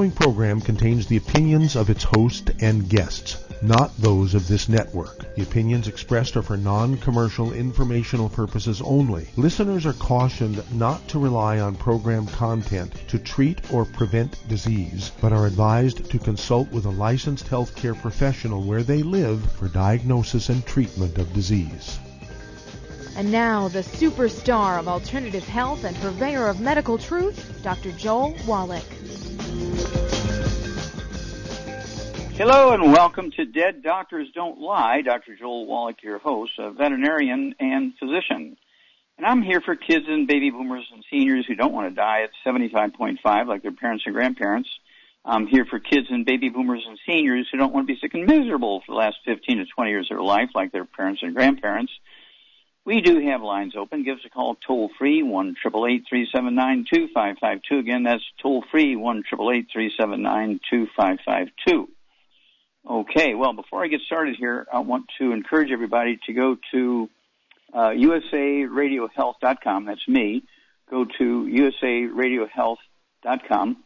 following program contains the opinions of its host and guests, not those of this network. The opinions expressed are for non-commercial informational purposes only. Listeners are cautioned not to rely on program content to treat or prevent disease, but are advised to consult with a licensed healthcare professional where they live for diagnosis and treatment of disease. And now, the superstar of alternative health and purveyor of medical truth, Dr. Joel Wallach. Hello and welcome to Dead Doctors Don't Lie. Dr. Joel Wallach, your host, a veterinarian and physician. And I'm here for kids and baby boomers and seniors who don't want to die at 75.5 like their parents and grandparents. I'm here for kids and baby boomers and seniors who don't want to be sick and miserable for the last 15 to 20 years of their life like their parents and grandparents. We do have lines open. Give us a call toll-free, 1-888-379-2552. Again, that's toll-free, 1-888-379-2552. Okay, well, before I get started here, I want to encourage everybody to go to usaradiohealth.com. That's me. Go to usaradiohealth.com,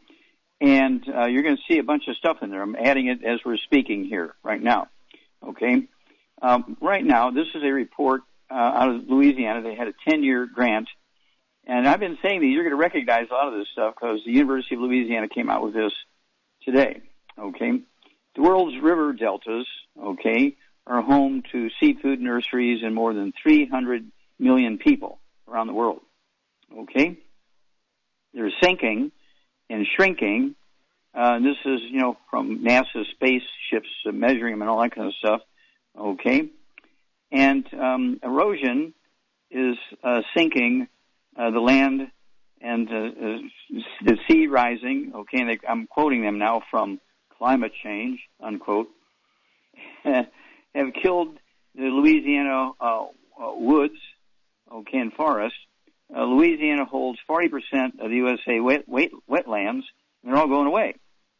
and you're going to see a bunch of stuff in there. I'm adding it as we're speaking here right now. Okay? Right now, this is a report out of Louisiana. They had a 10-year grant. And I've been saying that you're going to recognize a lot of this stuff because the University of Louisiana came out with this today. Okay? The world's river deltas, okay, are home to seafood nurseries and more than 300 million people around the world. Okay? They're sinking and shrinking. This is, from NASA spaceships measuring them and all that kind of stuff. Okay? And erosion is sinking the land and the sea rising, okay, and I'm quoting them now from Climate Change, unquote, have killed the Louisiana woods, okay, and forests. Louisiana holds 40% of the USA wetlands, and they're all going away,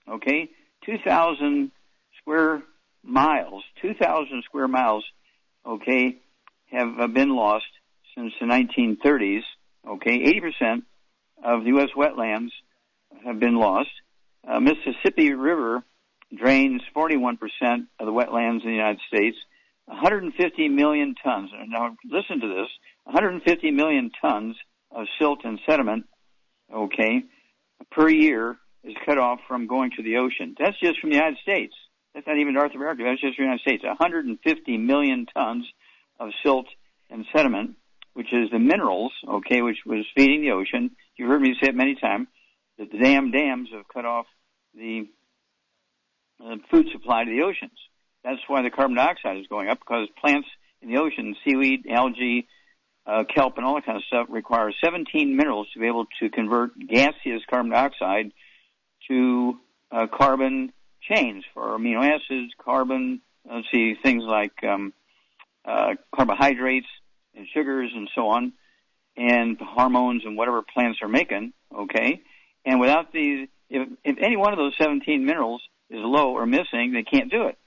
okay? 2,000 square miles, okay, have been lost since the 1930s. Okay, 80% of the U.S. wetlands have been lost. Mississippi River drains 41% of the wetlands in the United States. 150 million tons. Now, listen to this. 150 million tons of silt and sediment, okay, per year is cut off from going to the ocean. That's just from the United States. That's not even North America. That's just the United States. 150 million tons of silt and sediment, which is the minerals, okay, which was feeding the ocean. You've heard me say it many times, that the dams have cut off the food supply to the oceans. That's why the carbon dioxide is going up, because plants in the ocean, seaweed, algae, kelp, and all that kind of stuff require 17 minerals to be able to convert gaseous carbon dioxide to carbon chains for amino acids, carbon, things like carbohydrates and sugars and so on, and hormones and whatever plants are making, okay? And without these, if any one of those 17 minerals is low or missing, they can't do it.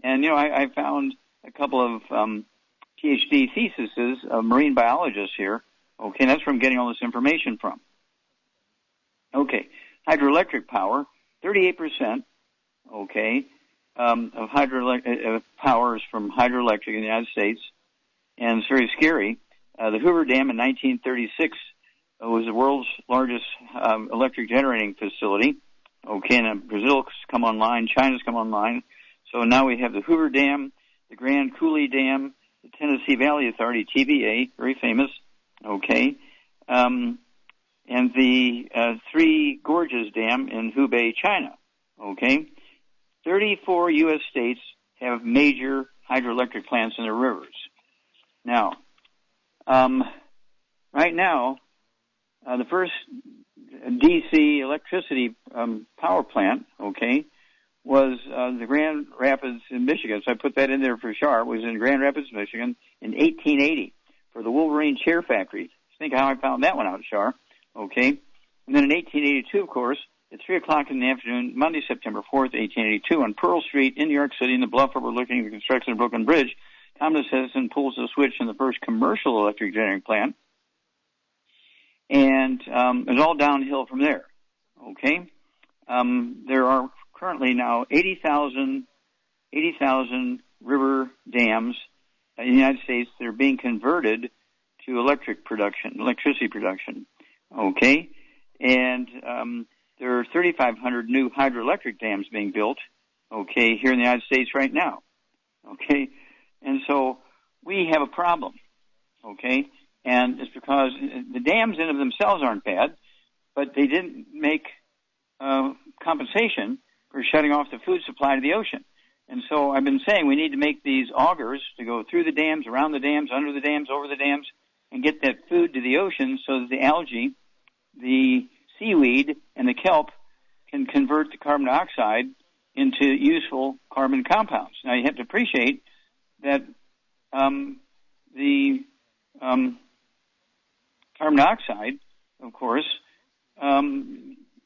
And, I found a couple of PhD theses of marine biologists here, okay, and that's where I'm getting all this information from. Okay, hydroelectric power, 38%, okay, of power is from hydroelectric in the United States, and it's very scary. The Hoover Dam in 1936 was the world's largest electric generating facility. Okay, and Brazil's come online, China's come online. So now we have the Hoover Dam, the Grand Coulee Dam, the Tennessee Valley Authority, TVA, very famous, okay, and the Three Gorges Dam in Hubei, China, okay. 34 U.S. states have major hydroelectric plants in their rivers. Now, right now, the first DC electricity power plant, okay, was the Grand Rapids in Michigan. So I put that in there for sure. It was in Grand Rapids, Michigan in 1880 for the Wolverine Chair Factory. Think how I found that one out, Shar. Okay. And then in 1882, of course, at 3 o'clock in the afternoon, Monday, September 4th, 1882, on Pearl Street in New York City, in the bluff overlooking the construction of Brooklyn Bridge, Thomas Edison pulls the switch in the first commercial electric generating plant. And it's all downhill from there. Okay? there are currently now 80,000 river dams in the United States that are being converted to electricity production. Okay? And there are 3,500 new hydroelectric dams being built, okay, here in the United States right now. Okay? And so we have a problem, okay? And it's because the dams in of themselves aren't bad, but they didn't make compensation for shutting off the food supply to the ocean. And so I've been saying we need to make these augers to go through the dams, around the dams, under the dams, over the dams, and get that food to the ocean so that the algae, the seaweed, and the kelp can convert the carbon dioxide into useful carbon compounds. Now, you have to appreciate that the carbon dioxide, of course,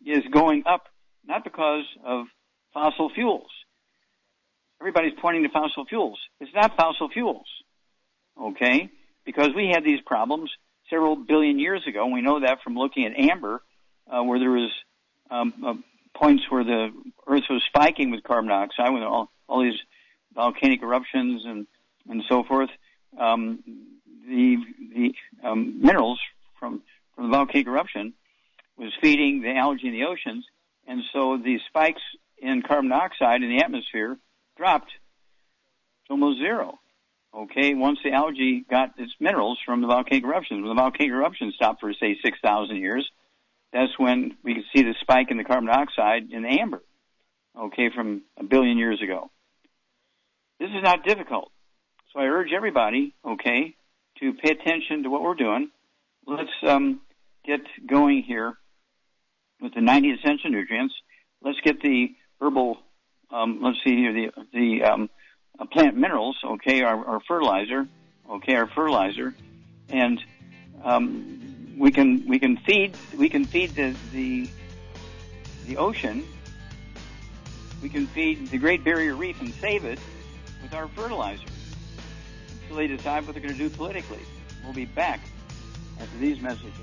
is going up not because of fossil fuels. Everybody's pointing to fossil fuels. It's not fossil fuels, okay? Because we had these problems several billion years ago, and we know that from looking at amber, where there was points where the Earth was spiking with carbon dioxide, with all these volcanic eruptions and so forth. The minerals from the volcanic eruption was feeding the algae in the oceans, and so the spikes in carbon dioxide in the atmosphere dropped to almost zero. Okay, once the algae got its minerals from the volcanic eruptions. When the volcanic eruption stopped for, say, 6,000 years, that's when we could see the spike in the carbon dioxide in the amber, okay, from a billion years ago. This is not difficult. So I urge everybody, okay, to pay attention to what we're doing. Let's get going here with the 90 essential nutrients. Let's get the herbal, let's see here, the plant minerals, okay, our fertilizer, and we can feed the ocean. We can feed the Great Barrier Reef and save it with our fertilizer until they decide what they're going to do politically. We'll be back after these messages.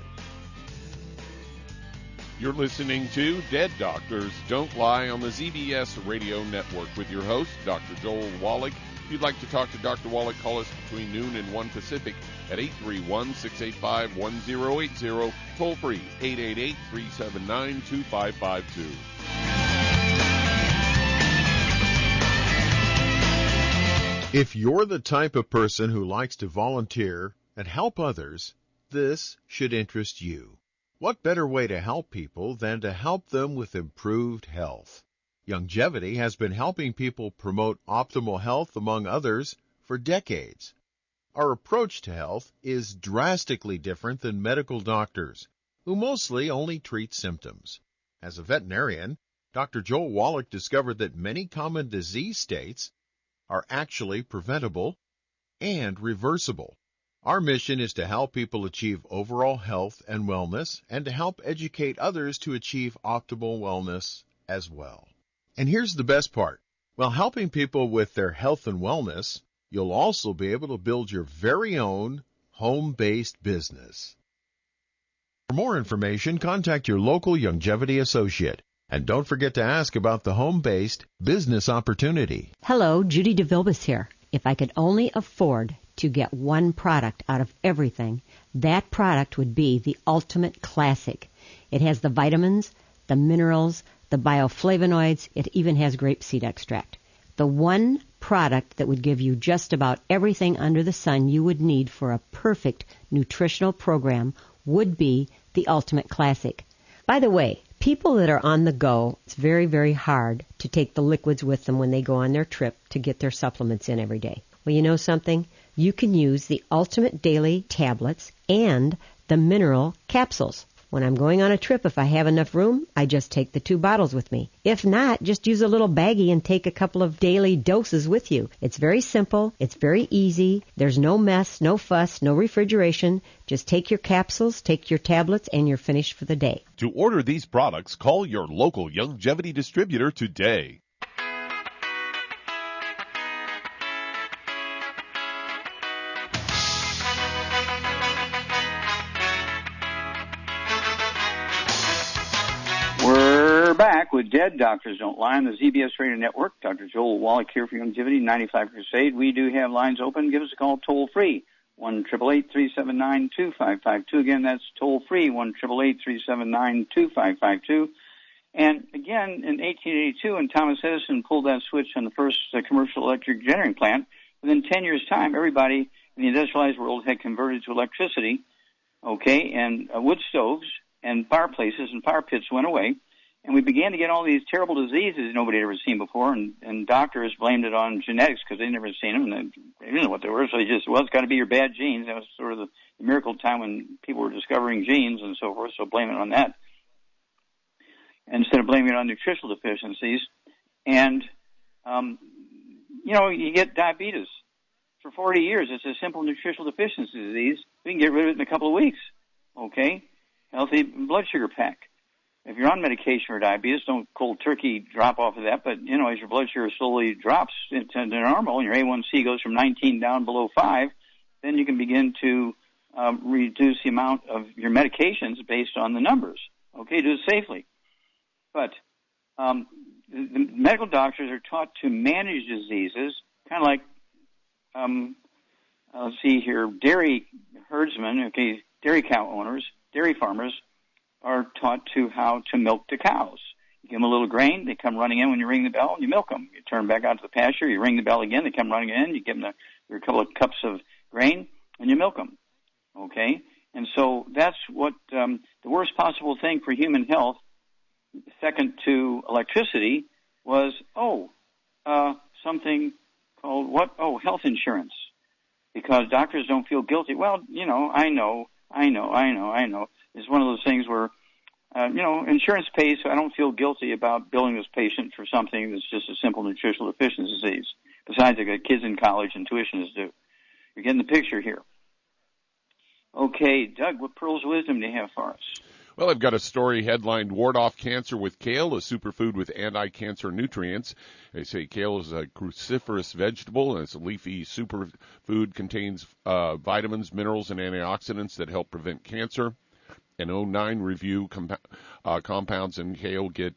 You're listening to Dead Doctors Don't Lie on the ZBS Radio Network with your host, Dr. Joel Wallach. If you'd like to talk to Dr. Wallach, call us between noon and 1 Pacific at 831-685-1080, toll free 888-379-2552. If you're the type of person who likes to volunteer and help others, this should interest you. What better way to help people than to help them with improved health? Longevity has been helping people promote optimal health, among others, for decades. Our approach to health is drastically different than medical doctors, who mostly only treat symptoms. As a veterinarian, Dr. Joel Wallach discovered that many common disease states are actually preventable and reversible. Our mission is to help people achieve overall health and wellness, and to help educate others to achieve optimal wellness as well. And here's the best part. While helping people with their health and wellness, you'll also be able to build your very own home-based business. For more information, contact your local longevity associate. And don't forget to ask about the home-based business opportunity. Hello, Judy DeVilbus here. If I could only afford to get one product out of everything, that product would be the Ultimate Classic. It has the vitamins, the minerals, the bioflavonoids. It even has grapeseed extract. The one product that would give you just about everything under the sun you would need for a perfect nutritional program would be the Ultimate Classic. By the way, people that are on the go, it's very, very hard to take the liquids with them when they go on their trip to get their supplements in every day. Well, you know something? You can use the Ultimate Daily tablets and the mineral capsules. When I'm going on a trip, if I have enough room, I just take the 2 bottles with me. If not, just use a little baggie and take a couple of daily doses with you. It's very simple. It's very easy. There's no mess, no fuss, no refrigeration. Just take your capsules, take your tablets, and you're finished for the day. To order these products, call your local longevity distributor today. Back with Dead Doctors Don't Lie on the ZBS Radio Network. Dr. Joel Wallach here for Longevity 95 Crusade. We do have lines open. Give us a call toll free, 1-888-379-2552. Again, that's toll free, 1-888-379-2552. And again, in 1882, when Thomas Edison pulled that switch on the first commercial electric generating plant, within 10 years' time, everybody in the industrialized world had converted to electricity, okay, and wood stoves and fireplaces and fire pits went away. And we began to get all these terrible diseases nobody had ever seen before, and doctors blamed it on genetics because they'd never seen them, and they didn't know what they were, so they just, well, it's got to be your bad genes. That was sort of the miracle time when people were discovering genes and so forth, so blame it on that, instead of blaming it on nutritional deficiencies. And, you get diabetes. For 40 years, it's a simple nutritional deficiency disease. We can get rid of it in a couple of weeks, okay? Healthy blood sugar pack. If you're on medication for diabetes, don't cold turkey drop off of that, but, as your blood sugar slowly drops into normal and your A1C goes from 19 down below 5, then you can begin to reduce the amount of your medications based on the numbers. Okay, do it safely. But the medical doctors are taught to manage diseases, kind of like, let's see here, dairy herdsmen, okay, dairy cow owners, dairy farmers, are taught to how to milk the cows. You give them a little grain, they come running in when you ring the bell, and you milk them. You turn them back out to the pasture, you ring the bell again, they come running in, you give them a couple of cups of grain, and you milk them. Okay? And so that's what the worst possible thing for human health, second to electricity, was, something called what? Oh, health insurance. Because doctors don't feel guilty. Well, I know. It's one of those things where, insurance pays, so I don't feel guilty about billing this patient for something that's just a simple nutritional deficiency disease. Besides, I got kids in college and tuition is due. You're getting the picture here. Okay, Doug, what pearls of wisdom do you have for us? Well, I've got a story headlined, Ward Off Cancer with Kale, a superfood with anti-cancer nutrients. They say kale is a cruciferous vegetable, and it's a leafy superfood, contains vitamins, minerals, and antioxidants that help prevent cancer. An 09 review compounds in kale get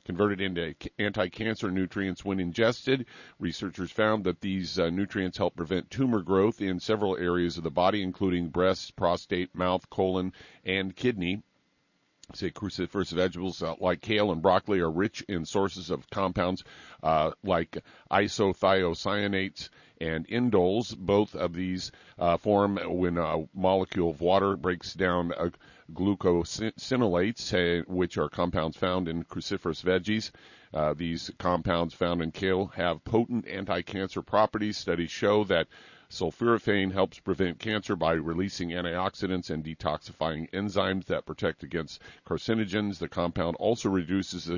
converted into anti-cancer nutrients when ingested. Researchers found that these nutrients help prevent tumor growth in several areas of the body, including breast, prostate, mouth, colon, and kidney. Say cruciferous vegetables like kale and broccoli are rich in sources of compounds like isothiocyanates and indoles. Both of these form when a molecule of water breaks down glucosinolates, which are compounds found in cruciferous veggies. These compounds found in kale have potent anti-cancer properties. Studies show that sulforaphane helps prevent cancer by releasing antioxidants and detoxifying enzymes that protect against carcinogens. The compound also reduces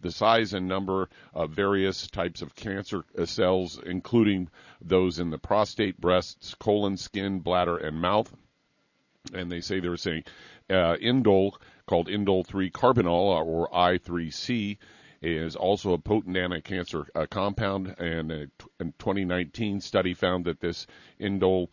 the size and number of various types of cancer cells, including those in the prostate, breasts, colon, skin, bladder, and mouth. And they say there's a indole called indole 3-carbinol, or I3C, is also a potent anti-cancer compound, and a 2019 study found that this indole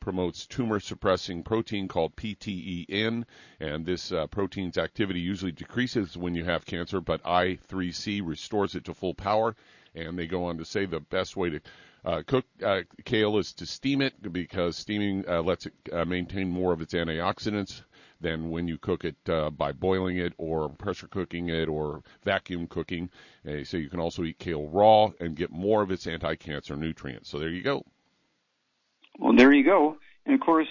promotes tumor-suppressing protein called PTEN, and this protein's activity usually decreases when you have cancer, but I3C restores it to full power. And they go on to say the best way to cook kale is to steam it, because steaming lets it maintain more of its antioxidants than when you cook it by boiling it or pressure cooking it or vacuum cooking. So you can also eat kale raw and get more of its anti-cancer nutrients. So there you go. Well, there you go. And, of course,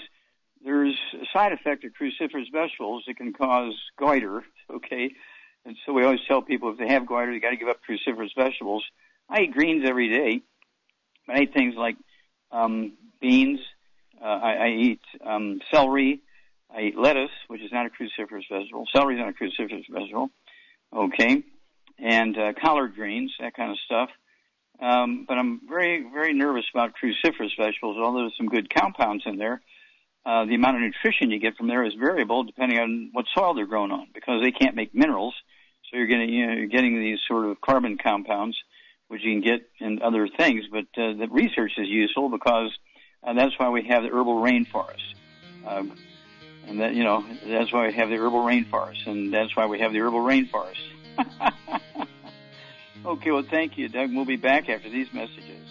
there's a side effect of cruciferous vegetables. It can cause goiter, okay? And so we always tell people if they have goiter, they got to give up cruciferous vegetables. I eat greens every day. I eat things like beans. I eat celery. I eat lettuce, which is not a cruciferous vegetable. Celery is not a cruciferous vegetable. Okay. And collard greens, that kind of stuff. But I'm very, very nervous about cruciferous vegetables, although there's some good compounds in there. The amount of nutrition you get from there is variable depending on what soil they're grown on, because they can't make minerals. So you're getting these sort of carbon compounds, which you can get in other things. But the research is useful because that's why we have the herbal rainforest. And that, that's why we have the herbal rainforest. And that's why we have the herbal rainforest. Okay, well, thank you, Doug. We'll be back after these messages.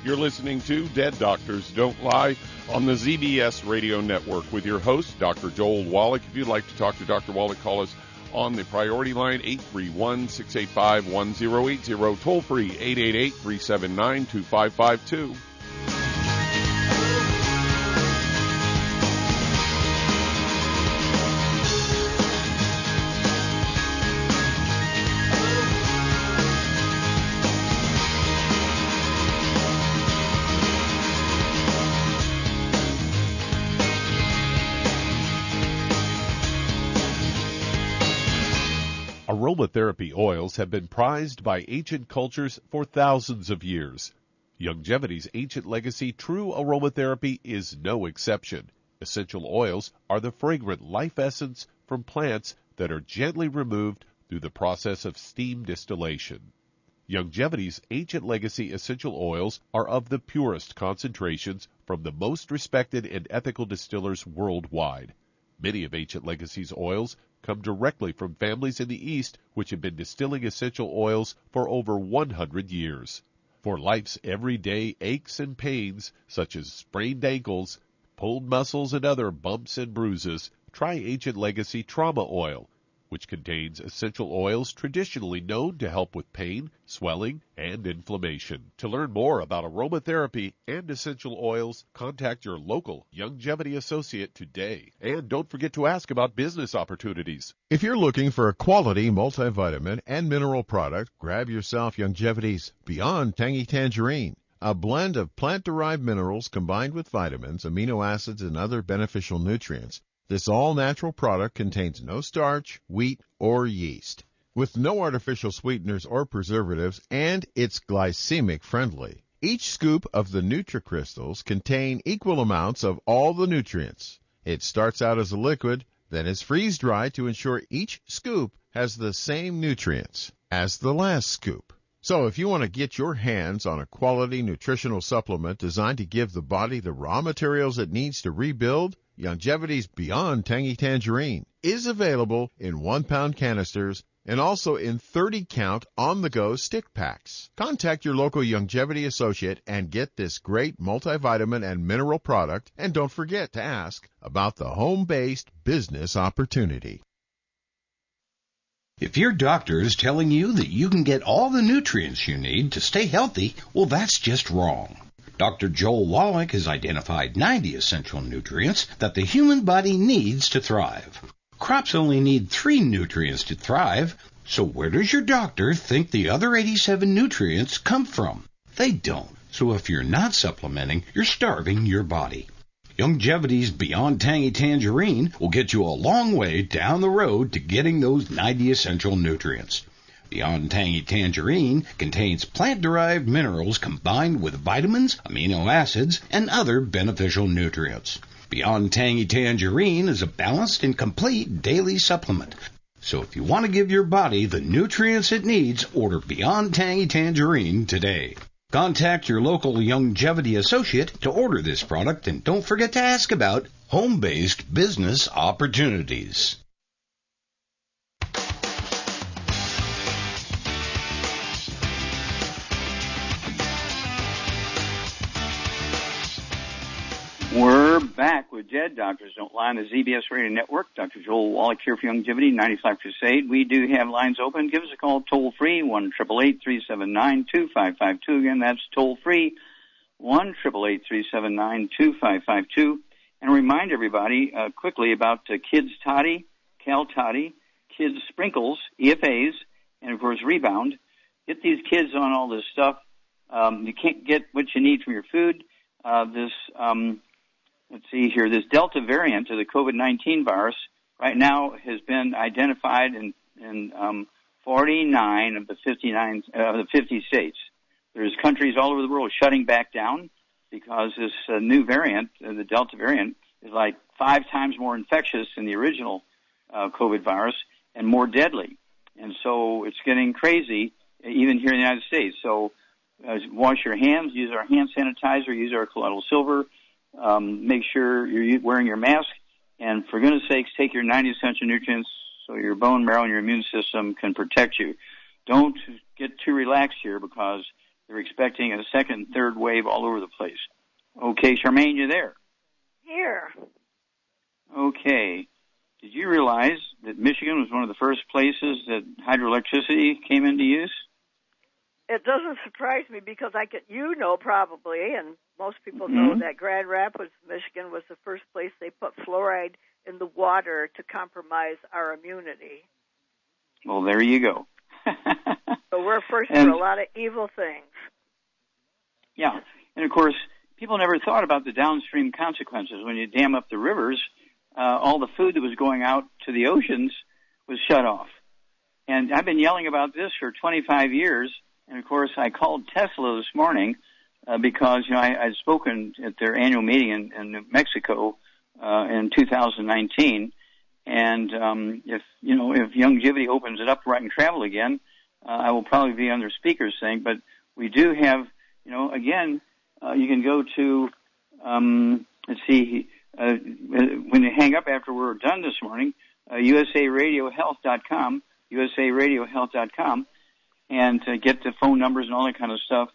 You're listening to Dead Doctors Don't Lie on the ZBS Radio Network with your host, Dr. Joel Wallach. If you'd like to talk to Dr. Wallach, call us on the priority line, 831-685-1080, toll free, 888-379-2552. Aromatherapy oils have been prized by ancient cultures for thousands of years. Longevity's ancient legacy, true aromatherapy, is no exception. Essential oils are the fragrant life essence from plants that are gently removed through the process of steam distillation. Longevity's ancient legacy essential oils are of the purest concentrations from the most respected and ethical distillers worldwide. Many of Ancient Legacy's oils come directly from families in the East which have been distilling essential oils for over 100 years. For life's everyday aches and pains, such as sprained ankles, pulled muscles, and other bumps and bruises, try Ancient Legacy Trauma Oil, which contains essential oils traditionally known to help with pain, swelling, and inflammation. To learn more about aromatherapy and essential oils, contact your local Longevity associate today. And don't forget to ask about business opportunities. If you're looking for a quality multivitamin and mineral product, grab yourself Longevity's Beyond Tangy Tangerine, a blend of plant-derived minerals combined with vitamins, amino acids, and other beneficial nutrients. This all-natural product contains no starch, wheat, or yeast, with no artificial sweeteners or preservatives, and it's glycemic friendly. Each scoop of the NutriCrystals contain equal amounts of all the nutrients. It starts out as a liquid, then is freeze-dried to ensure each scoop has the same nutrients as the last scoop. So if you want to get your hands on a quality nutritional supplement designed to give the body the raw materials it needs to rebuild, Longevity's Beyond Tangy Tangerine is available in 1-pound canisters and also in 30-count on-the-go stick packs. Contact your local Longevity associate and get this great multivitamin and mineral product, and don't forget to ask about the home-based business opportunity. If your doctor is telling you that you can get all the nutrients you need to stay healthy, well, that's just wrong. Dr. Joel Wallach has identified 90 essential nutrients that the human body needs to thrive. Crops only need 3 nutrients to thrive, so where does your doctor think the other 87 nutrients come from? They don't. So if you're not supplementing, you're starving your body. Longevity's Beyond Tangy Tangerine will get you a long way down the road to getting those 90 essential nutrients. Beyond Tangy Tangerine contains plant-derived minerals combined with vitamins, amino acids, and other beneficial nutrients. Beyond Tangy Tangerine is a balanced and complete daily supplement. So if you want to give your body the nutrients it needs, order Beyond Tangy Tangerine today. Contact your local Longevity associate to order this product, and don't forget to ask about home-based business opportunities. We're back with Dead Doctors Don't Lie on the ZBS Radio Network. Dr. Joel Wallach here for Longevity 95 Crusade. We do have lines open. Give us a call toll-free, 1-888-379-2552. Again, that's toll-free, 1-888-379-2552. And remind everybody quickly about Kids Toddy, Cal Toddy, Kids Sprinkles, EFAs, and, of course, Rebound. Get these kids on all this stuff. You can't get what you need from your food. Let's see here. This Delta variant of the COVID-19 virus right now has been identified in 49 of the 50 states. There's countries all over the world shutting back down because this new variant, the Delta variant, is like 5 times more infectious than the original COVID virus and more deadly. And so it's getting crazy even here in the United States. So wash your hands, use our hand sanitizer, use our colloidal silver. Make sure you're wearing your mask, And for goodness sakes, take your 90 essential nutrients so your bone marrow and your immune system can protect you. Don't get too relaxed here because they're expecting a second and third wave all over the place. Okay, Charmaine, you there? Here. Okay. Did you realize that Michigan was one of the first places that hydroelectricity came into use? It doesn't surprise me because probably, and most people know that Grand Rapids, Michigan was the first place they put fluoride in the water to compromise our immunity. Well, there you go. So we're first for a lot of evil things. Yeah, and of course, people never thought about the downstream consequences. When you dam up the rivers, all the food that was going out to the oceans was shut off. And I've been yelling about this for 25 years. And of course, I called Tesla this morning because I'd spoken at their annual meeting in New Mexico in 2019. And if Youngevity opens it up where I can travel again, I will probably be on their speakers thing. But we do have, again, you can go to, let's see, when you hang up after we're done this morning, usaradiohealth.com, usaradiohealth.com, and get the phone numbers and all that kind of stuff.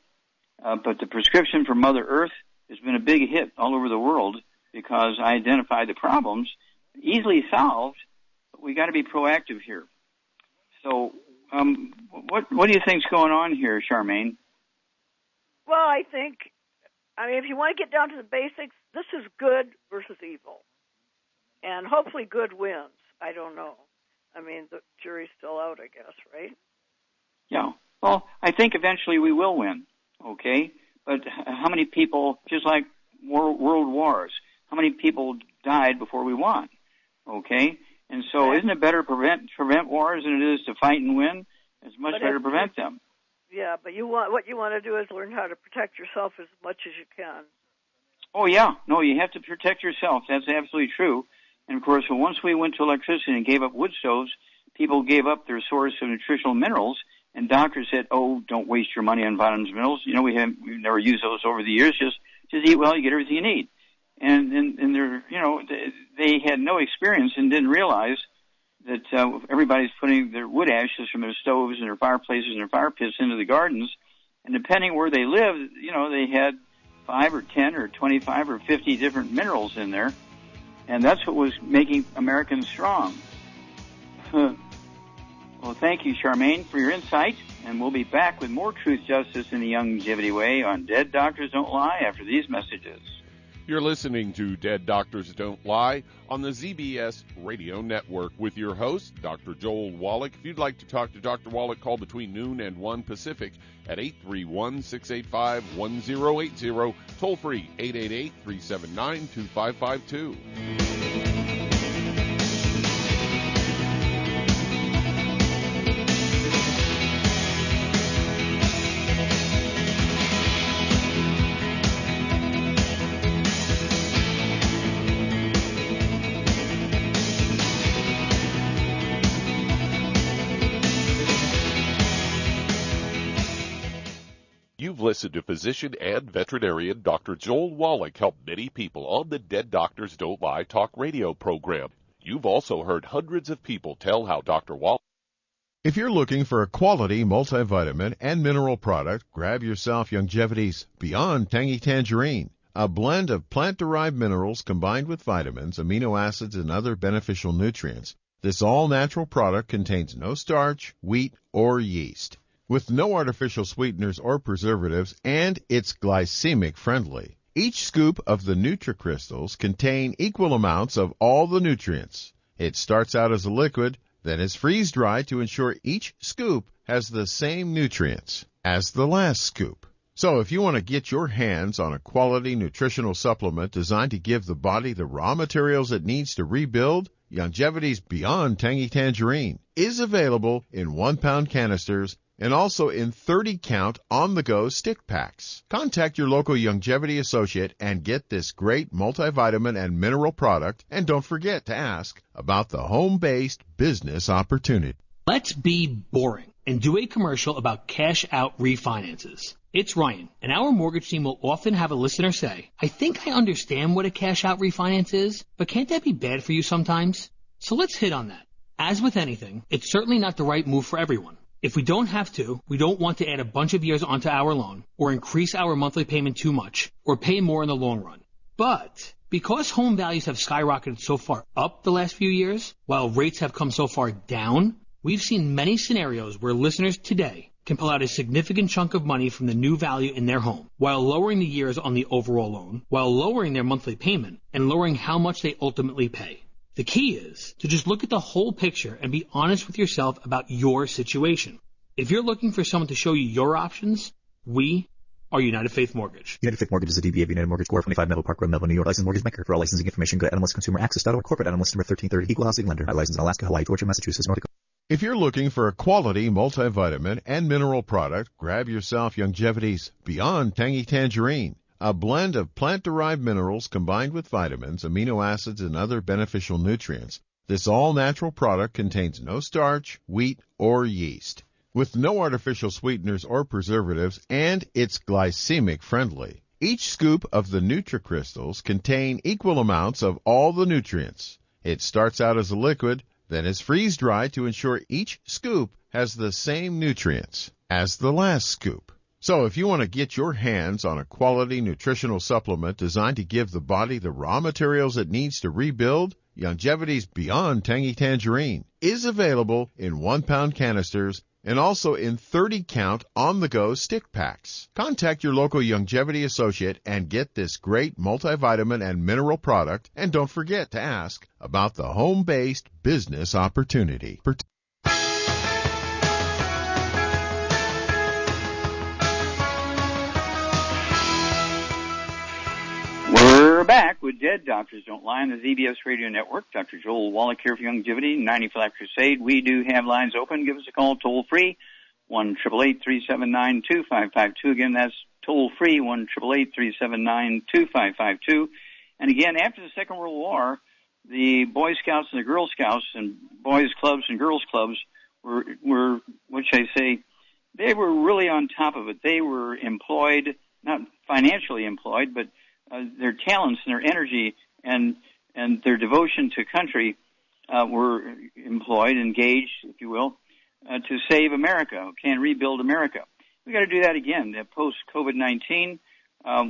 But the prescription for Mother Earth has been a big hit all over the world because I identified the problems, easily solved, but we got to be proactive here. So what do you think's going on here, Charmaine? Well, I mean, if you want to get down to the basics, this is good versus evil. And hopefully good wins. I don't know. I mean, the jury's still out, I guess, right? Yeah. Well, I think eventually we will win, okay? But how many people, just like world wars, how many people died before we won, okay? And so isn't it better to prevent wars than it is to fight and win? It's much better to prevent them. Yeah, but what you want to do is learn how to protect yourself as much as you can. Oh, yeah. No, you have to protect yourself. That's absolutely true. And, of course, once we went to electricity and gave up wood stoves, people gave up their source of nutritional minerals, and doctors said, oh, don't waste your money on vitamins and minerals. We've never used those over the years. Just eat well, you get everything you need. And they're, they had no experience and didn't realize that everybody's putting their wood ashes from their stoves and their fireplaces and their fire pits into the gardens. And depending where they lived, they had 5 or 10 or 25 or 50 different minerals in there. And that's what was making Americans strong. Well, thank you, Charmaine, for your insight. And we'll be back with more Truth, Justice, in the Youngevity Way on Dead Doctors Don't Lie after these messages. You're listening to Dead Doctors Don't Lie on the ZBS Radio Network with your host, Dr. Joel Wallach. If you'd like to talk to Dr. Wallach, call between noon and 1 Pacific at 831-685-1080, toll free 888-379-2552. You've listened to physician and veterinarian Dr. Joel Wallach help many people on the Dead Doctors Don't Lie talk radio program. You've also heard hundreds of people tell how Dr. Wallach... If you're looking for a quality multivitamin and mineral product, grab yourself Youngevity's Beyond Tangy Tangerine, a blend of plant-derived minerals combined with vitamins, amino acids, and other beneficial nutrients. This all-natural product contains no starch, wheat, or yeast, with no artificial sweeteners or preservatives, and it's glycemic friendly. Each scoop of the NutriCrystals contain equal amounts of all the nutrients. It starts out as a liquid, then is freeze-dried to ensure each scoop has the same nutrients as the last scoop. So if you want to get your hands on a quality nutritional supplement designed to give the body the raw materials it needs to rebuild, Youngevity's Beyond Tangy Tangerine is available in 1-pound canisters and also in 30-count on-the-go stick packs. Contact your local Youngevity associate and get this great multivitamin and mineral product, and don't forget to ask about the home-based business opportunity. Let's be boring and do a commercial about cash-out refinances. It's Ryan, and our mortgage team will often have a listener say, I think I understand what a cash-out refinance is, but can't that be bad for you sometimes? So let's hit on that. As with anything, it's certainly not the right move for everyone. If we don't have to, we don't want to add a bunch of years onto our loan, or increase our monthly payment too much, or pay more in the long run. But because home values have skyrocketed so far up the last few years, while rates have come so far down, we've seen many scenarios where listeners today can pull out a significant chunk of money from the new value in their home, while lowering the years on the overall loan, while lowering their monthly payment, and lowering how much they ultimately pay. The key is to just look at the whole picture and be honest with yourself about your situation. If you're looking for someone to show you your options, we are United Faith Mortgage. United Faith Mortgage is a DBA of United Mortgage Corp. 25 Melville Park Road, Melville, New York. Licensed mortgage banker. For all licensing information, go to animalistconsumeraccess.org. Corporate animalist number 1330. Equal housing lender. Licensed in Alaska, Hawaii, Georgia, Massachusetts, North Dakota. If you're looking for a quality multivitamin and mineral product, grab yourself Youngevity's Beyond Tangy Tangerine, a blend of plant-derived minerals combined with vitamins, amino acids, and other beneficial nutrients. This all-natural product contains no starch, wheat, or yeast, with no artificial sweeteners or preservatives, and it's glycemic friendly. Each scoop of the NutriCrystals contain equal amounts of all the nutrients. It starts out as a liquid, then is freeze-dried to ensure each scoop has the same nutrients as the last scoop. So if you want to get your hands on a quality nutritional supplement designed to give the body the raw materials it needs to rebuild, Youngevity's Beyond Tangy Tangerine is available in 1-pound canisters and also in 30-count on-the-go stick packs. Contact your local Youngevity associate and get this great multivitamin and mineral product, and don't forget to ask about the home-based business opportunity. We're back with Dead Doctors Don't Lie on the ZBS Radio Network. Dr. Joel Wallach here for Youngevity, 90 for Life Crusade. We do have lines open. Give us a call toll free, 1-888-379-2552. Again, that's toll free, 1-888-379-2552. And again, after the Second World War, the Boy Scouts and the Girl Scouts and boys clubs and girls clubs were what should I say, they were really on top of it. They were employed, not financially employed, but their talents and their energy and their devotion to country were employed, engaged, if you will, to save America, can rebuild America. We got to do that again. Post-COVID-19,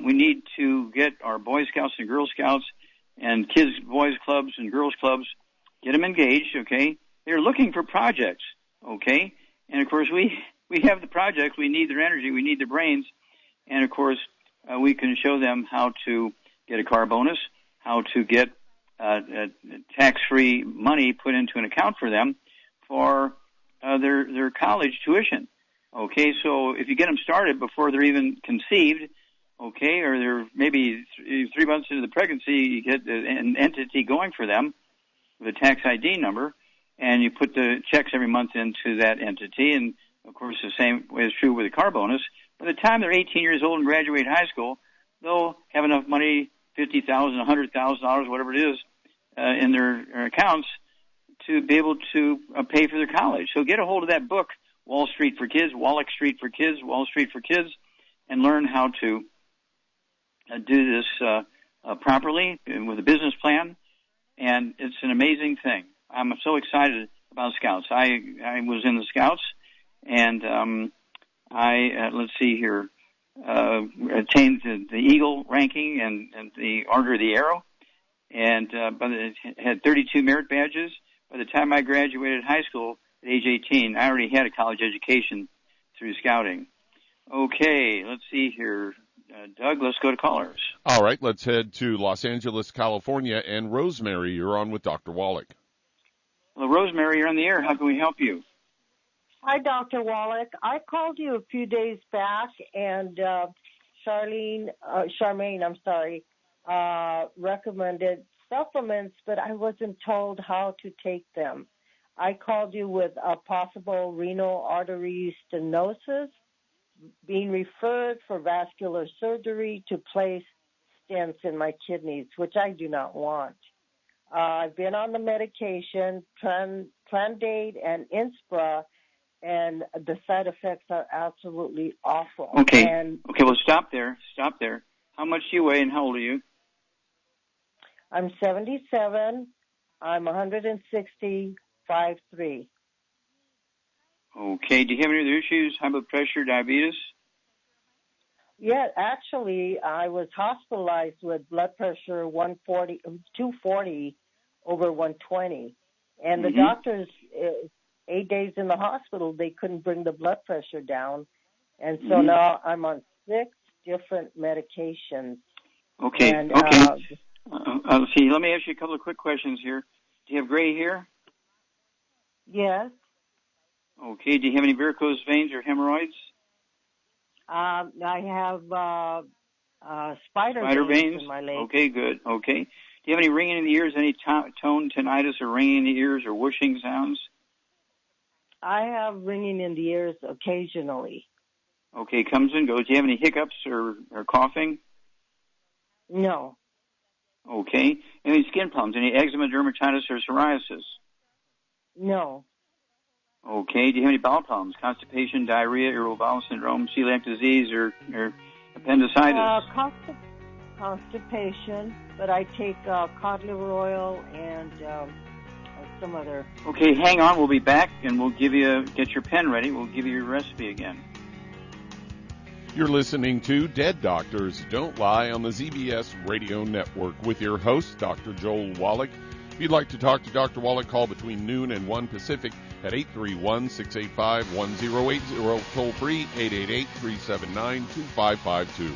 we need to get our Boy Scouts and Girl Scouts and kids, boys clubs and girls clubs, get them engaged, okay? They're looking for projects, okay? And, of course, we have the projects. We need their energy. We need their brains. And, of course, we can show them how to get a car bonus, how to get tax-free money put into an account for them for their college tuition. Okay, so if you get them started before they're even conceived, okay, or they're maybe 3 months into the pregnancy, you get an entity going for them with a tax ID number, and you put the checks every month into that entity, and, of course, the same is true with a car bonus. By the time they're 18 years old and graduate high school, they'll have enough money, $50,000, $100,000, whatever it is, in their accounts to be able to pay for their college. So get a hold of that book, Wall Street for Kids, Wallach Street for Kids, Wall Street for Kids, and learn how to do this properly with a business plan. And it's an amazing thing. I'm so excited about Scouts. I was in the Scouts, and let's see here, attained the Eagle ranking and the Order of the Arrow, and had 32 merit badges. By the time I graduated high school at age 18, I already had a college education through Scouting. Okay, let's see here. Doug, let's go to callers. All right, let's head to Los Angeles, California, and Rosemary, you're on with Dr. Wallach. Well, Rosemary, you're on the air. How can we help you? Hi, Dr. Wallach. I called you a few days back, and Charmaine, recommended supplements, but I wasn't told how to take them. I called you with a possible renal artery stenosis, being referred for vascular surgery to place stents in my kidneys, which I do not want. I've been on the medication, Plandate and Inspra, and the side effects are absolutely awful. Okay. And Okay, well, stop there. Stop there. How much do you weigh and how old are you? I'm 77. I'm 160, 5'3". Okay. Do you have any other issues? High blood pressure, diabetes? Yeah, actually, I was hospitalized with blood pressure 240 over 120. And the doctors, 8 days in the hospital, they couldn't bring the blood pressure down. And so now I'm on 6 different medications. Okay, and, okay. Let's see, let me ask you a couple of quick questions here. Do you have gray hair? Yes. Okay, do you have any varicose veins or hemorrhoids? I have spider veins in my leg. Okay, good. Okay. Do you have any ringing in the ears, any tone, tinnitus, or ringing in the ears or whooshing sounds? I have ringing in the ears occasionally. Okay, comes and goes. Do you have any hiccups or coughing? No. Okay. Any skin problems? Any eczema, dermatitis, or psoriasis? No. Okay. Do you have any bowel problems? Constipation, diarrhea, irritable bowel syndrome, celiac disease, or appendicitis? Constipation, but I take cod liver oil and some other. Okay, hang on. We'll be back, and we'll get your pen ready. We'll give you your recipe again. You're listening to Dead Doctors Don't Lie on the ZBS Radio Network with your host, Dr. Joel Wallach. If you'd like to talk to Dr. Wallach, call between noon and 1 Pacific at 831-685-1080, toll free 888-379-2552.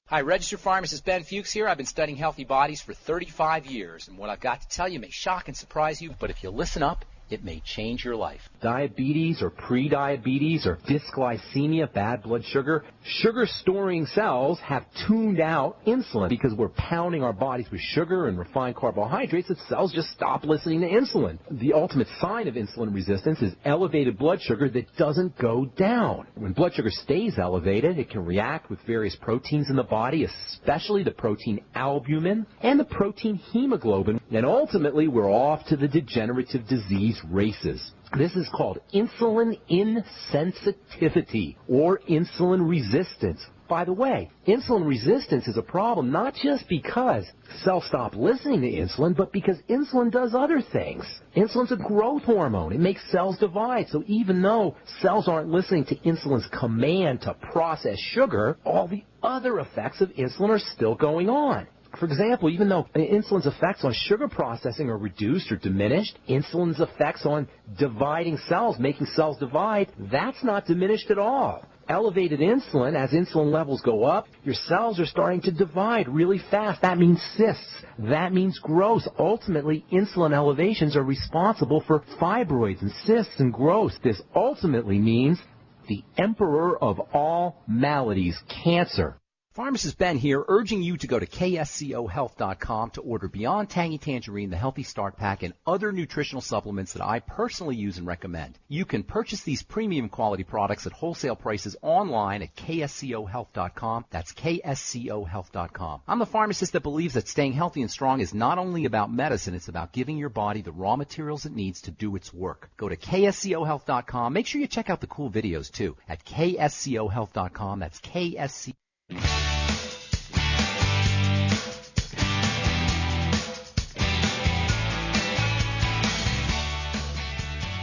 Hi, registered pharmacist Ben Fuchs here. I've been studying healthy bodies for 35 years, and what I've got to tell you may shock and surprise you, but if you listen up, it may change your life. Diabetes or pre-diabetes or dysglycemia, bad blood sugar. Sugar-storing cells have tuned out insulin because we're pounding our bodies with sugar and refined carbohydrates that cells just stop listening to insulin. The ultimate sign of insulin resistance is elevated blood sugar that doesn't go down. When blood sugar stays elevated, it can react with various proteins in the body, especially the protein albumin and the protein hemoglobin, and ultimately we're off to the degenerative disease races. This is called insulin insensitivity or insulin resistance. By the way, insulin resistance is a problem not just because cells stop listening to insulin, but because insulin does other things. Insulin's a growth hormone. It makes cells divide. So even though cells aren't listening to insulin's command to process sugar, all the other effects of insulin are still going on. For example, even though insulin's effects on sugar processing are reduced or diminished, insulin's effects on dividing cells, making cells divide, that's not diminished at all. Elevated insulin, as insulin levels go up, your cells are starting to divide really fast. That means cysts. That means growth. Ultimately, insulin elevations are responsible for fibroids and cysts and growth. This ultimately means the emperor of all maladies, cancer. Pharmacist Ben here, urging you to go to kscohealth.com to order Beyond Tangy Tangerine, the Healthy Start Pack, and other nutritional supplements that I personally use and recommend. You can purchase these premium quality products at wholesale prices online at kscohealth.com. That's kscohealth.com. I'm the pharmacist that believes that staying healthy and strong is not only about medicine, it's about giving your body the raw materials it needs to do its work. Go to kscohealth.com. Make sure you check out the cool videos, too, at kscohealth.com. That's ksc.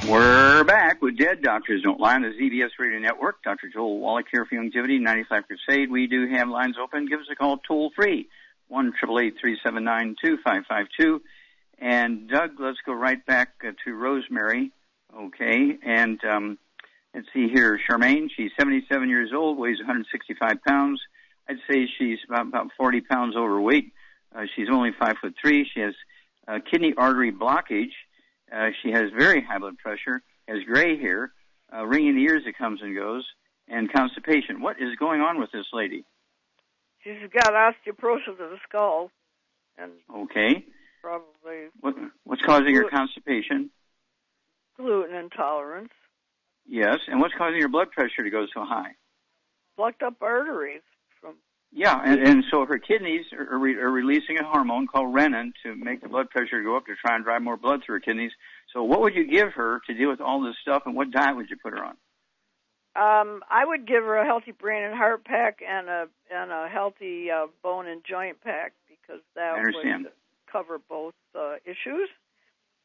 We're back with Dead Doctors Don't Lie on the ZBS Radio Network. Dr. Joel Wallach here for Longevity 95 Crusade. We do have lines open. Give us a call toll free, 1-888-379-2552. And Doug, let's go right back to Rosemary. Okay, and let's see here. Charmaine, she's 77 years old, weighs 165 pounds. I'd say she's about 40 pounds overweight. She's only 5'3". She has kidney artery blockage. She has very high blood pressure, has gray hair, ringing in the ears that comes and goes, and constipation. What is going on with this lady? She's got osteoporosis of the skull. And okay. Probably. What's causing her constipation? Gluten intolerance. Yes. And what's causing her blood pressure to go so high? Blocked up arteries. Yeah, and so her kidneys are releasing a hormone called renin to make the blood pressure go up to try and drive more blood through her kidneys. So what would you give her to deal with all this stuff, and what diet would you put her on? I would give her a healthy brain and heart pack and a healthy bone and joint pack, because that would cover both issues.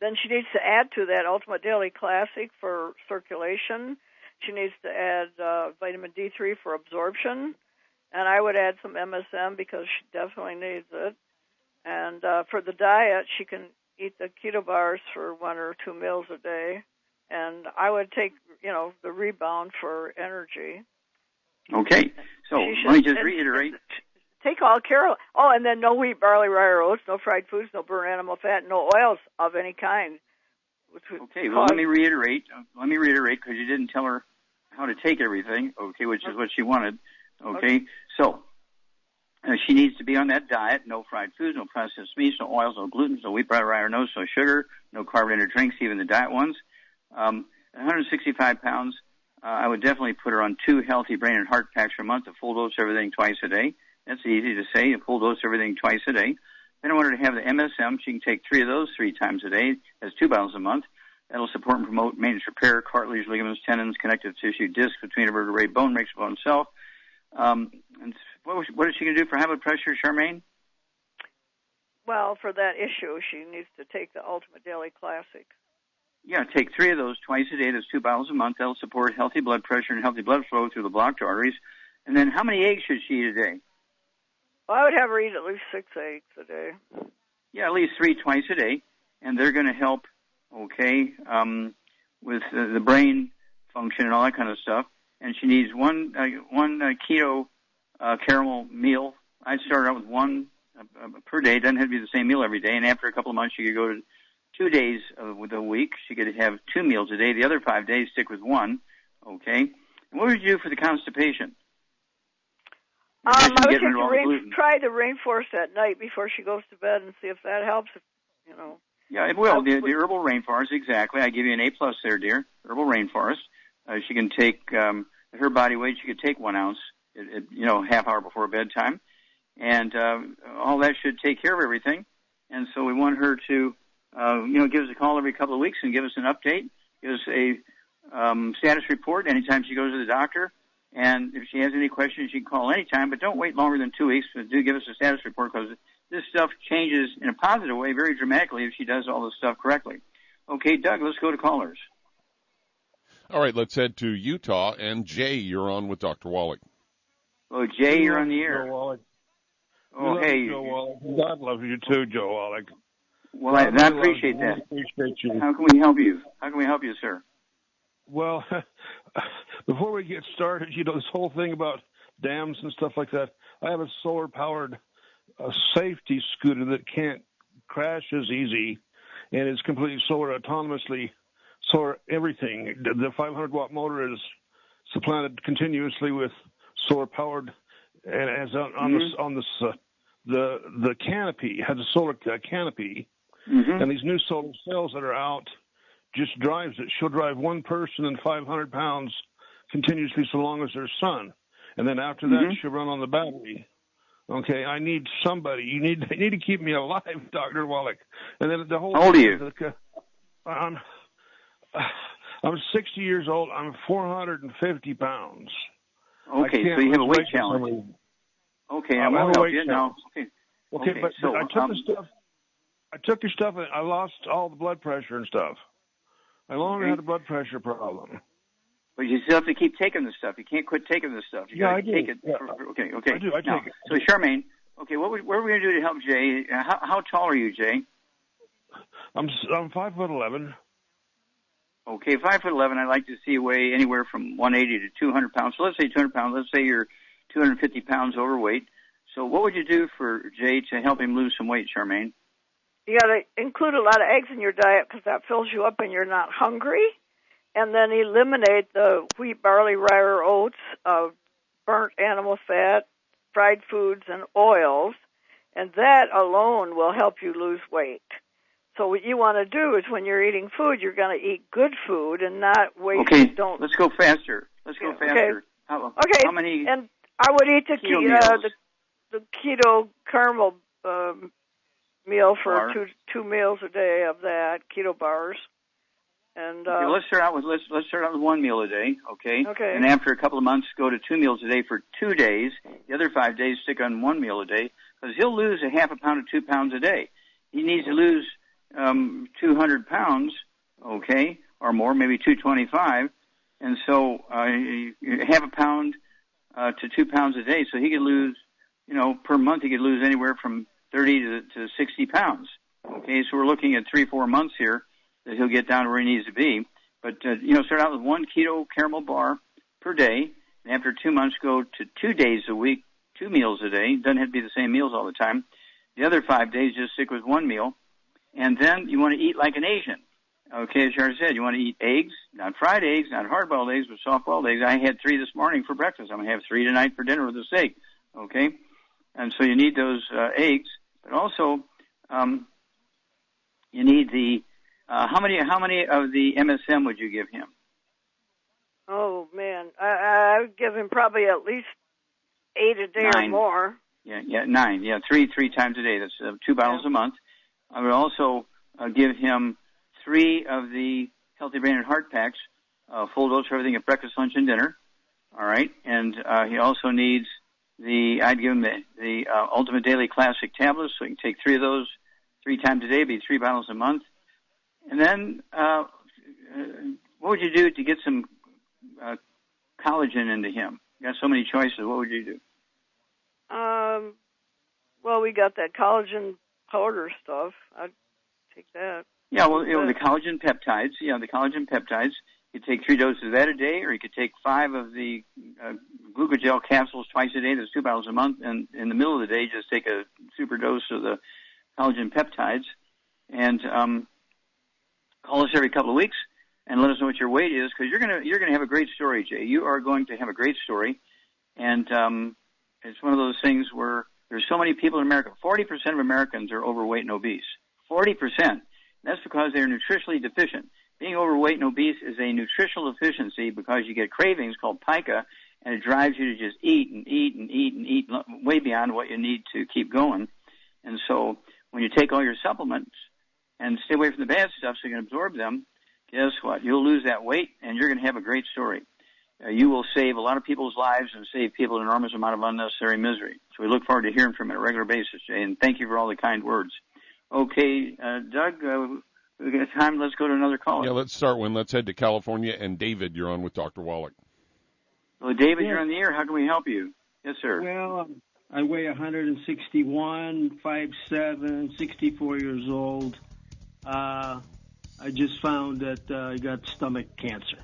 Then she needs to add to that Ultimate Daily Classic for circulation. She needs to add vitamin D3 for absorption. And I would add some MSM because she definitely needs it. And for the diet, she can eat the keto bars for 1 or 2 meals a day. And I would take, the Rebound for energy. Okay. So let me just reiterate. Take all care of. Oh, and then no wheat, barley, rye, or oats, no fried foods, no burnt animal fat, no oils of any kind. Okay. Well, let me reiterate because you didn't tell her how to take everything. Okay, which is what she wanted. Okay. So she needs to be on that diet: no fried foods, no processed meats, no oils, no gluten, no wheat, barley, rye, or oats, no sugar, no carbonated drinks, even the diet ones. 165 pounds. I would definitely put her on 2 healthy brain and heart packs per month, a full dose of everything twice a day. That's easy to say, a full dose of everything twice a day. Then I want her to have the MSM. She can take 3 of those 3 times a day. That's 2 bottles a month. That'll support and promote maintenance repair, cartilage, ligaments, tendons, connective tissue, disc between the vertebrae, bone makes bone itself. And what is she going to do for high blood pressure, Charmaine? Well, for that issue, she needs to take the Ultimate Daily Classic. Yeah, take 3 of those twice a day. That's 2 bottles a month. That'll support healthy blood pressure and healthy blood flow through the blocked arteries. And then how many eggs should she eat a day? Well, I would have her eat at least 6 eggs a day. Yeah, at least 3 twice a day. And they're going to help, with the brain function and all that kind of stuff. And she needs one keto caramel meal. I'd start out with 1 per day. It doesn't have to be the same meal every day. And after a couple of months, she could go to 2 days with a week. She could have 2 meals a day. The other 5 days, stick with 1. Okay. And what would you do for the constipation? I would try the rainforest at night before she goes to bed and see if that helps. Yeah, it will. The herbal rainforest, exactly. I give you an A+ there, dear. Herbal rainforest. She can take her body weight. She could take 1 ounce, half hour before bedtime, and all that should take care of everything. And so we want her to, give us a call every couple of weeks and give us an update. Give us a status report anytime she goes to the doctor. And if she has any questions, she can call anytime, but don't wait longer than 2 weeks. But do give us a status report, because this stuff changes in a positive way very dramatically if she does all this stuff correctly. Okay, Doug, let's go to callers. All right, let's head to Utah. And Jay, you're on with Dr. Wallach. Oh, Jay, you're on the air. Joe Wallach. Oh, hey. Joe Wallach. God loves you too, Joe Wallach. Well, I appreciate that. Appreciate you. How can we help you? How can we help you, sir? Well, before we get started, this whole thing about dams and stuff like that, I have a solar-powered safety scooter that can't crash as easy, and it's completely solar autonomously, solar everything. The 500-watt motor is supplanted continuously with solar-powered, and as the canopy has a solar canopy, and these new solar cells that are out just drives it. She'll drive 1 person and 500 pounds continuously so long as there's sun. And then after that, she'll run on the battery. Okay, I need somebody. You need to keep me alive, Dr. Wallach. And then the whole. How old are you? I'm 60 years old. I'm 450 pounds. Okay, so you have a weight challenge. Okay, I won't help you now. Okay, but I took the stuff. I took your stuff and I lost all the blood pressure and stuff. I no longer had a blood pressure problem. But you still have to keep taking the stuff. You can't quit taking the stuff. You gotta take it. Yeah. Okay. I do. I take it. So, Charmaine, what are we going to do to help Jay? How tall are you, Jay? I'm 5'11". Okay, 5'11". I'd like to see you weigh anywhere from 180 to 200 pounds. So let's say 200 pounds. Let's say you're 250 pounds overweight. So what would you do for Jay to help him lose some weight, Charmaine? You got to include a lot of eggs in your diet because that fills you up and you're not hungry. And then eliminate the wheat, barley, rye, or oats, burnt animal fat, fried foods, and oils. And that alone will help you lose weight. So what you want to do is when you're eating food, you're going to eat good food and not waste. Okay, let's go faster. Okay. How many? And I would eat the the keto caramel meal for Bar. two meals a day of that, keto bars. And okay, let's start out with 1 meal a day, okay? Okay. And after a couple of months, go to 2 meals a day for 2 days. The other 5 days, stick on 1 meal a day, because he'll lose a half a pound to 2 pounds a day. He needs to lose 200 pounds, okay, or more, maybe 225, and so half a pound to 2 pounds a day. So he could lose, per month he could lose anywhere from 30 to 60 pounds. Okay, so we're looking at 3-4 months here that he'll get down to where he needs to be. But, start out with 1 keto caramel bar per day, and after 2 months go to 2 days a week, 2 meals a day. Doesn't have to be the same meals all the time. The other 5 days, just stick with 1 meal. And then you want to eat like an Asian. Okay, as Sharon said, you want to eat eggs, not fried eggs, not hard-boiled eggs, but soft-boiled eggs. I had 3 this morning for breakfast. I'm going to have 3 tonight for dinner with a steak. Okay? And so you need those eggs, but also you need the how many of the MSM would you give him? Oh man, I would give him probably at least 8 a day 9. or more. Yeah, 9. Yeah, three times a day. That's 2 bottles a month. I would also give him 3 of the Healthy Brain and Heart packs, full dose for everything at breakfast, lunch, and dinner. All right, and he also needs I'd give him the Ultimate Daily Classic tablets, so he can take 3 of those 3 times a day, be 3 bottles a month. And then, what would you do to get some collagen into him? You got so many choices. What would you do? Well, we got that collagen powder stuff. I'd take that. Yeah, well, the collagen peptides. Yeah, the collagen peptides. You could take 3 doses of that a day, or you could take 5 of the glucogel capsules twice a day. That's 2 bottles a month. And in the middle of the day, just take a super dose of the collagen peptides. And call us every couple of weeks and let us know what your weight is, because you're gonna have a great story, Jay. You are going to have a great story, and it's one of those things where there's so many people in America. 40% of Americans are overweight and obese. 40%. That's because they're nutritionally deficient. Being overweight and obese is a nutritional deficiency because you get cravings called pica, and it drives you to just eat and eat and eat and eat way beyond what you need to keep going. And so when you take all your supplements and stay away from the bad stuff so you can absorb them, guess what? You'll lose that weight, and you're going to have a great story. You will save a lot of people's lives and save people an enormous amount of unnecessary misery. So we look forward to hearing from you on a regular basis, Jay, and thank you for all the kind words. Okay, Doug, we got time. Let's go to another caller. Yeah, let's start one. Let's head to California. And David, you're on with Dr. Wallach. Well, David, you're on the air. How can we help you? Yes, sir. Well, I weigh 161, 5'7", 64 years old. I just found that I got stomach cancer.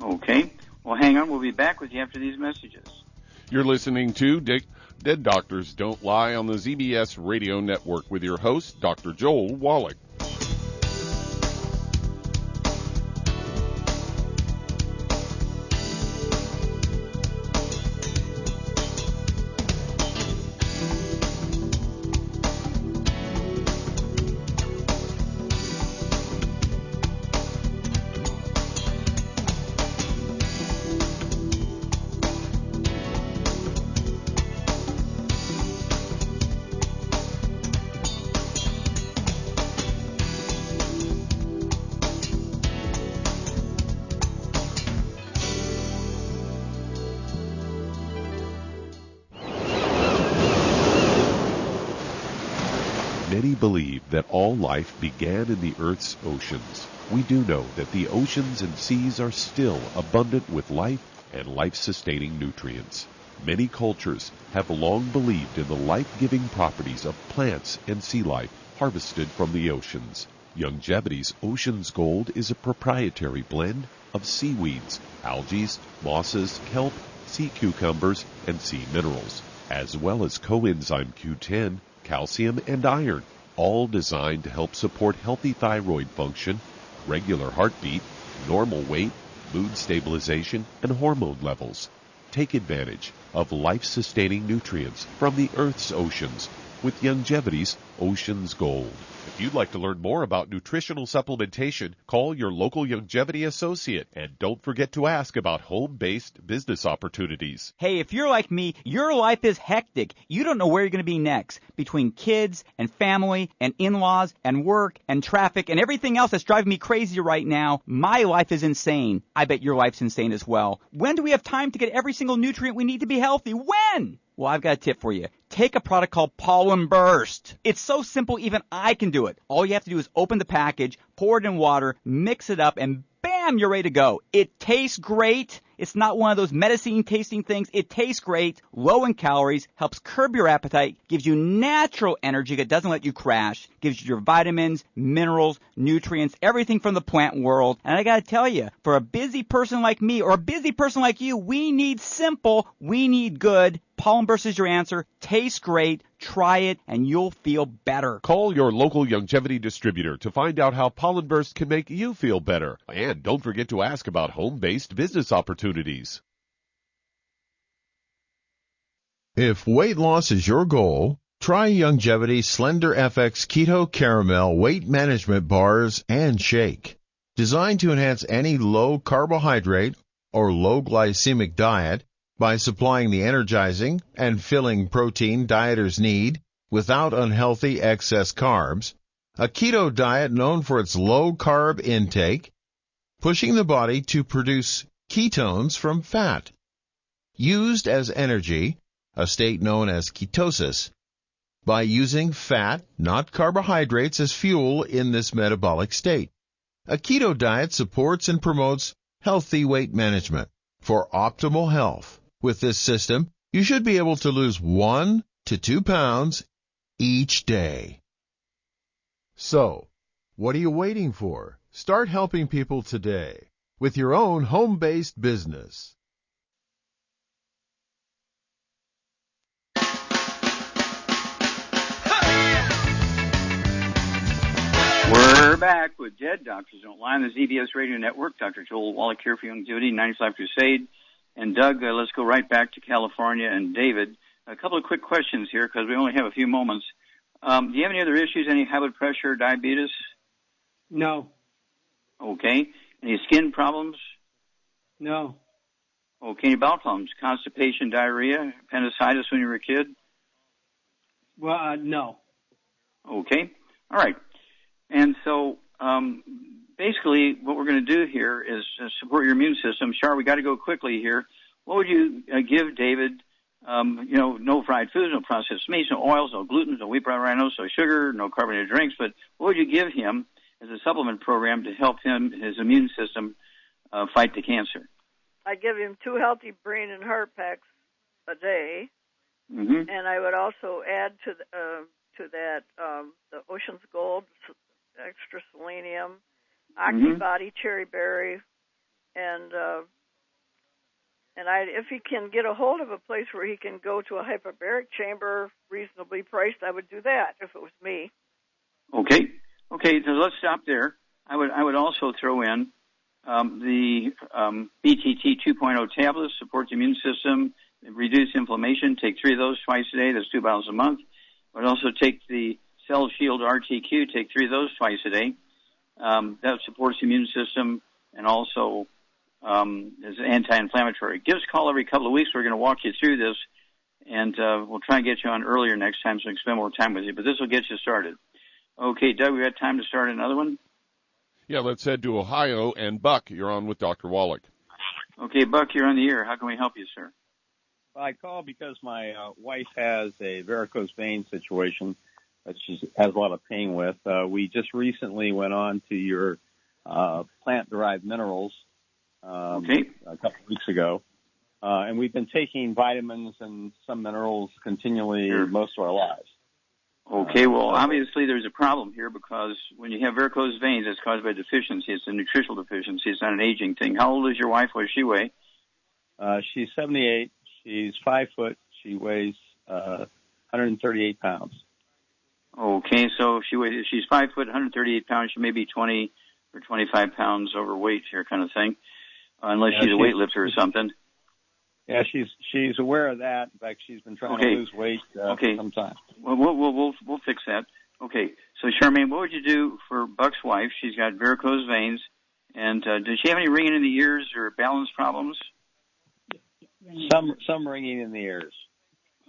Okay. Well, hang on. We'll be back with you after these messages. You're listening to Dead Doctors Don't Lie on the ZBS Radio Network with your host, Dr. Joel Wallach. Many believe that all life began in the Earth's oceans. We do know that the oceans and seas are still abundant with life and life-sustaining nutrients. Many cultures have long believed in the life-giving properties of plants and sea life harvested from the oceans. Longevity's Ocean's Gold is a proprietary blend of seaweeds, algae, mosses, kelp, sea cucumbers, and sea minerals, as well as coenzyme Q10, calcium, and iron, all designed to help support healthy thyroid function, regular heartbeat, normal weight, mood stabilization, and hormone levels. Take advantage of life-sustaining nutrients from the Earth's oceans with Longevity's Ocean's Gold. If you'd like to learn more about nutritional supplementation, call your local longevity associate, and don't forget to ask about home-based business opportunities. Hey, if you're like me, your life is hectic. You don't know where you're going to be next. Between kids and family and in-laws and work and traffic and everything else that's driving me crazy right now, my life is insane. I bet your life's insane as well. When do we have time to get every single nutrient we need to be healthy? When? Well, I've got a tip for you. Take a product called Pollen Burst. It's so simple, even I can do it. All you have to do is open the package, pour it in water, mix it up, and bam, you're ready to go. It tastes great. It's not one of those medicine-tasting things. It tastes great, low in calories, helps curb your appetite, gives you natural energy that doesn't let you crash, gives you your vitamins, minerals, nutrients, everything from the plant world. And I got to tell you, for a busy person like me or a busy person like you, we need simple, we need good. Pollen Burst is your answer. Tastes great. Try it, and you'll feel better. Call your local longevity distributor to find out how Pollen Burst can make you feel better. And don't forget to ask about home-based business opportunities. If weight loss is your goal, try Longevity Slender FX Keto Caramel Weight Management Bars and Shake. Designed to enhance any low carbohydrate or low glycemic diet by supplying the energizing and filling protein dieters need without unhealthy excess carbs, a keto diet known for its low carb intake, pushing the body to produce ketones from fat. Used as energy, a state known as ketosis, by using fat, not carbohydrates, as fuel in this metabolic state. A keto diet supports and promotes healthy weight management for optimal health. With this system, you should be able to lose 1 to 2 pounds each day. So, what are you waiting for? Start helping people today with your own home-based business. We're back with Dead Doctors Don't Lie on the ZBS Radio Network. Dr. Joel Wallach here for Longevity, 95 Crusade. And Doug, let's go right back to California. And David, a couple of quick questions here because we only have a few moments. Do you have any other issues, any high blood pressure, diabetes? No. Okay. Any skin problems? No. Okay. Any bowel problems, constipation, diarrhea, appendicitis when you were a kid? Well, no. Okay. All right. And so basically what we're going to do here is support your immune system. Char, we got to go quickly here. What would you give David? No fried foods, no processed meats, no oils, no gluten, no wheat, brown rhinos, no sugar, no carbonated drinks. But what would you give him as a supplement program to help him, his immune system, fight the cancer? I give him 2 healthy brain and heart packs a day, and I would also add to that the Ocean's Gold, extra selenium, Oxybody, cherry berry, and if he can get a hold of a place where he can go to a hyperbaric chamber reasonably priced, I would do that if it was me. Okay, so let's stop there. I would also throw in the BTT 2.0 tablets, support the immune system, reduce inflammation. Take 3 of those twice a day. That's 2 bottles a month. I would also take the Cell Shield RTQ. Take 3 of those twice a day. That supports the immune system and also is anti-inflammatory. Give us a call every couple of weeks. We're going to walk you through this, and we'll try and get you on earlier next time so we can spend more time with you. But this will get you started. Okay, Doug, we got time to start another one? Yeah, let's head to Ohio. And Buck, you're on with Dr. Wallach. Okay, Buck, you're on the air. How can we help you, sir? I call because my wife has a varicose vein situation that she has a lot of pain with. We just recently went on to your plant-derived minerals a couple of weeks ago, and we've been taking vitamins and some minerals continually most of our lives. Okay, well, obviously there's a problem here because when you have varicose veins, it's caused by deficiency. It's a nutritional deficiency. It's not an aging thing. How old is your wife? What does she weigh? She's 78. She's 5 foot. She weighs 138 pounds. Okay, so she's 5 foot, 138 pounds. She may be 20 or 25 pounds overweight here, kind of thing, unless she's a weightlifter or something. Yeah, she's aware of that. In fact, she's been trying to lose weight for some time. Well, we'll fix that. Okay. So, Charmaine, what would you do for Buck's wife? She's got varicose veins, and does she have any ringing in the ears or balance problems? Some ringing in the ears.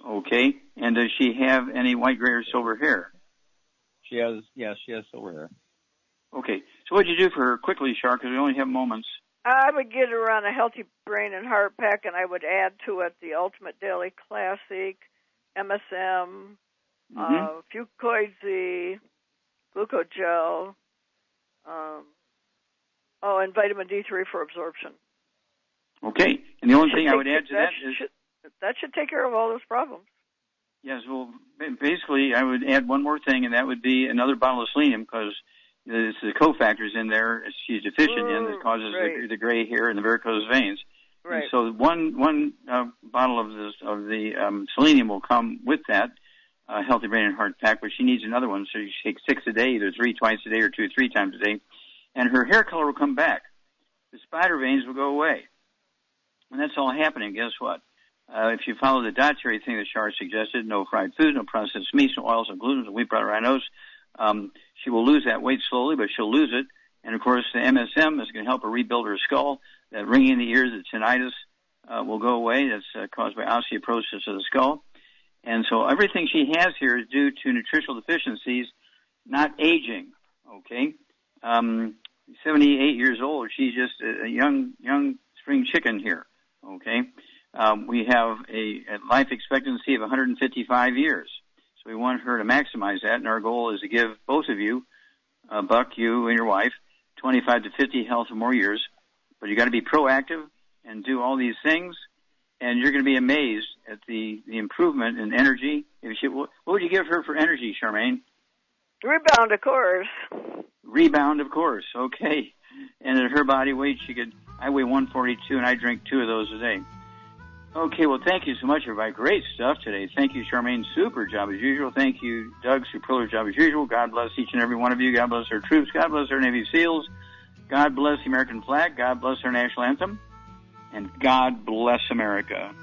Okay. And does she have any white, gray, or silver hair? She has silver hair. Okay. So what would you do for her quickly, Shark, because we only have moments? I would get her on a Healthy Brain and Heart Pack, and I would add to it the Ultimate Daily Classic, MSM, Fucoid Z, Glucogel, and vitamin D3 for absorption. Okay. And the only thing I would add to that is... That should take care of all those problems. Yes, well, basically, I would add one more thing, and that would be another bottle of selenium, because it's the cofactors in there she's deficient in that causes the gray hair and the varicose veins. Right. And so one bottle of the selenium will come with that Healthy Brain and Heart Pack, but she needs another one, so she takes 6 a day, either 3 twice a day or 2 or 3 times a day, and her hair color will come back. The spider veins will go away. And that's all happening. Guess what? If you follow the dietary thing that Shar suggested, no fried food, no processed meats, no oils, no gluten, no wheat, butter, rhinos, she will lose that weight slowly, but she'll lose it. And, of course, the MSM is going to help her rebuild her skull. That ringing in the ears, the tinnitus, will go away. That's caused by osteoporosis of the skull. And so everything she has here is due to nutritional deficiencies, not aging, okay? 78 years old. She's just a young spring chicken here, okay? We have a life expectancy of 155 years. So we want her to maximize that, and our goal is to give both of you, Buck, you and your wife, 25 to 50 health and more years. But you got to be proactive and do all these things, and you're going to be amazed at the improvement in energy. What would you give her for energy, Charmaine? Rebound, of course. Rebound, of course. Okay. And at her body weight, I weigh 142, and I drink 2 of those a day. Okay, well, thank you so much, everybody. Great stuff today. Thank you, Charmaine. Super job as usual. Thank you, Doug. Superlative job as usual. God bless each and every one of you. God bless our troops. God bless our Navy SEALs. God bless the American flag. God bless our national anthem. And God bless America.